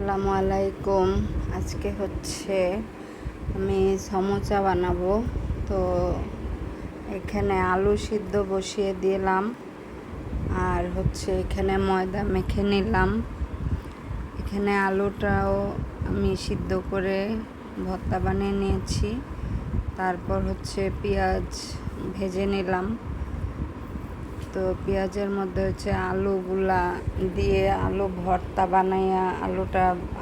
আসসালামু আলাইকুম। আজকে হচ্ছে আমি সমোসা বানাবো। তো এখানে আলু সিদ্ধ বসিয়ে দিলাম, আর হচ্ছে এখানে ময়দা মেখে নিলাম। এখানে আলুটাও আমি সিদ্ধ করে ভর্তা বানিয়ে নিয়েছি। তারপর হচ্ছে পেঁয়াজ ভেজে নিলাম। তো পেঁয়াজের মধ্যে হচ্ছে আলুগুলা দিয়ে আলু ভর্তা বানাইয়া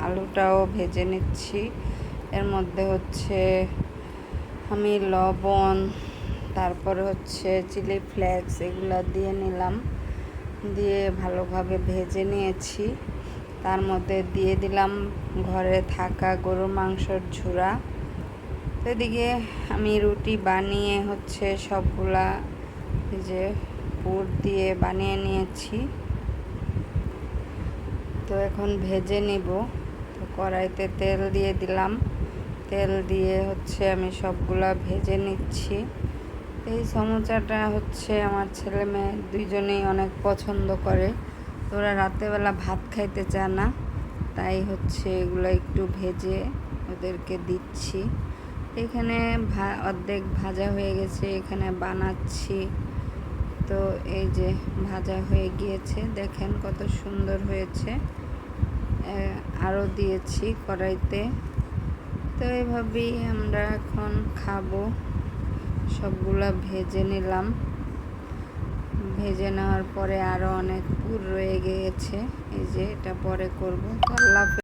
আলুটাও ভেজে নিচ্ছি। এর মধ্যে হচ্ছে আমি লবণ, তারপরে হচ্ছে চিলি ফ্লেক্স এগুলা দিয়ে নিলাম, দিয়ে ভালোভাবে ভেজে নিয়েছি। তার মধ্যে দিয়ে দিলাম ঘরে থাকা গরুর মাংসর ঝুরা। তো এদিকে আমি রুটি বানিয়ে হচ্ছে সবগুলা যে পুর দিয়ে বানিয়ে নিয়েছি। তো এখন ভেজে নিব। তো কড়াইতে তেল দিয়ে দিলাম, তেল দিয়ে হচ্ছে আমি সবগুলা ভেজে নিচ্ছি। এই সমোসাটা হচ্ছে আমার ছেলে মেয়ে দুইজনেই অনেক পছন্দ করে। ওরা রাতেরবেলা ভাত খাইতে চায় না, তাই হচ্ছে এগুলো একটু ভেজে ওদেরকে দিচ্ছি। এখানে অর্ধেক ভাজা হয়ে গেছে, এখানে বানাচ্ছি। তো এই যে ভাজা হয়ে গিয়েছে, দেখেন কত সুন্দর হয়েছে। আরও দিয়েছি কড়াইতে। তো এইভাবেই আমরা এখন খাবো। সবগুলা ভেজে নিলাম। ভেজে নেওয়ার পরে আরও অনেক পুর রয়ে গিয়েছে, এই যে এটা পরে করবো। আল্লাহ।